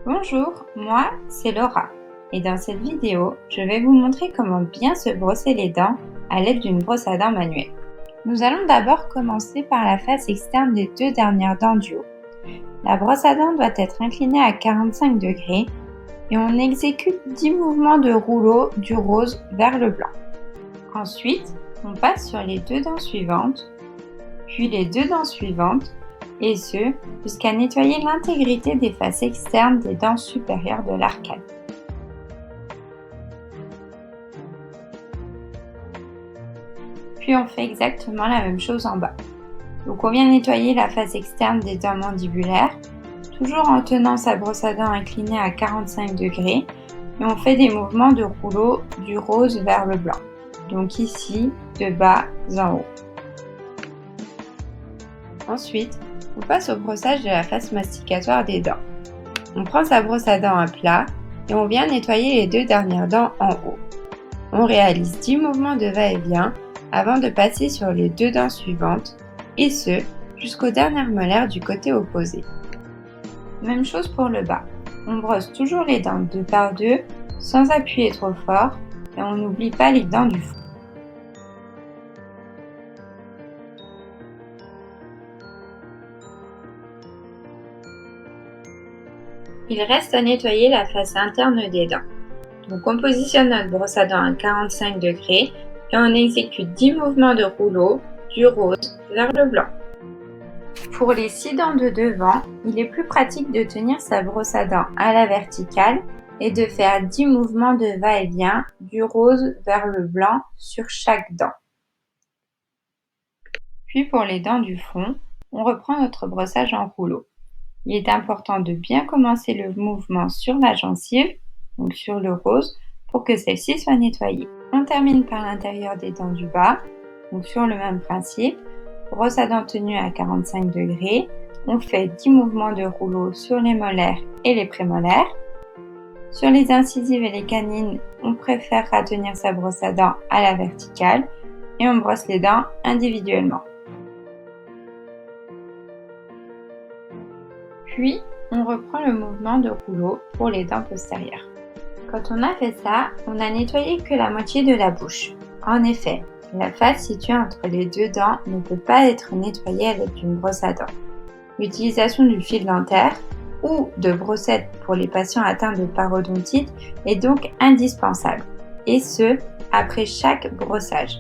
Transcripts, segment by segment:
Bonjour, moi c'est Laura et dans cette vidéo, je vais vous montrer comment bien se brosser les dents à l'aide d'une brosse à dents manuelle. Nous allons d'abord commencer par la face externe des deux dernières dents du haut. La brosse à dents doit être inclinée à 45 degrés et on exécute 10 mouvements de rouleau du rose vers le blanc. Ensuite, on passe sur les deux dents suivantes, puis les deux dents suivantes, et ce, jusqu'à nettoyer l'intégrité des faces externes des dents supérieures de l'arcade. Puis on fait exactement la même chose en bas. Donc on vient nettoyer la face externe des dents mandibulaires, toujours en tenant sa brosse à dents inclinée à 45 degrés, et on fait des mouvements de rouleau du rose vers le blanc. Donc ici, de bas en haut. Ensuite, on passe au brossage de la face masticatoire des dents. On prend sa brosse à dents à plat et on vient nettoyer les deux dernières dents en haut. On réalise 10 mouvements de va-et-vient avant de passer sur les deux dents suivantes, et ce, jusqu'aux dernières molaires du côté opposé. Même chose pour le bas. On brosse toujours les dents deux par deux, sans appuyer trop fort, et on n'oublie pas les dents du fond. Il reste à nettoyer la face interne des dents. Donc on positionne notre brosse à dents à 45 degrés et on exécute 10 mouvements de rouleau du rose vers le blanc. Pour les 6 dents de devant, il est plus pratique de tenir sa brosse à dents à la verticale et de faire 10 mouvements de va-et-vient du rose vers le blanc sur chaque dent. Puis pour les dents du fond, on reprend notre brossage en rouleau. Il est important de bien commencer le mouvement sur la gencive, donc sur le rose, pour que celle-ci soit nettoyée. On termine par l'intérieur des dents du bas, donc sur le même principe. Brosse à dents tenue à 45 degrés. On fait 10 mouvements de rouleau sur les molaires et les prémolaires. Sur les incisives et les canines, on préfère tenir sa brosse à dents à la verticale et on brosse les dents individuellement. Puis, on reprend le mouvement de rouleau pour les dents postérieures. Quand on a fait ça, on n'a nettoyé que la moitié de la bouche. En effet, la face située entre les deux dents ne peut pas être nettoyée avec une brosse à dents. L'utilisation du fil dentaire ou de brossettes pour les patients atteints de parodontite est donc indispensable, et ce, après chaque brossage.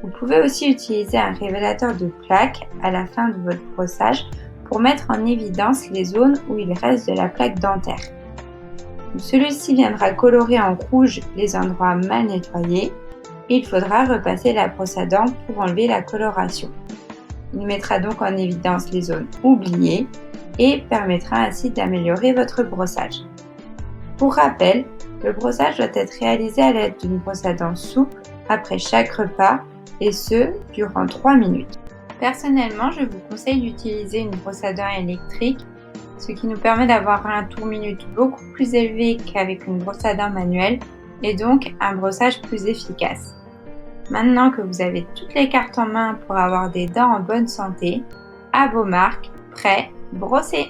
Vous pouvez aussi utiliser un révélateur de plaque à la fin de votre brossage pour mettre en évidence les zones où il reste de la plaque dentaire. Celui-ci viendra colorer en rouge les endroits mal nettoyés et il faudra repasser la brosse à dents pour enlever la coloration. Il mettra donc en évidence les zones oubliées et permettra ainsi d'améliorer votre brossage. Pour rappel, le brossage doit être réalisé à l'aide d'une brosse à dents souple après chaque repas et ce, durant 3 minutes. Personnellement, je vous conseille d'utiliser une brosse à dents électrique, ce qui nous permet d'avoir un tour minute beaucoup plus élevé qu'avec une brosse à dents manuelle et donc un brossage plus efficace. Maintenant que vous avez toutes les cartes en main pour avoir des dents en bonne santé, à vos marques, prêts, brossez!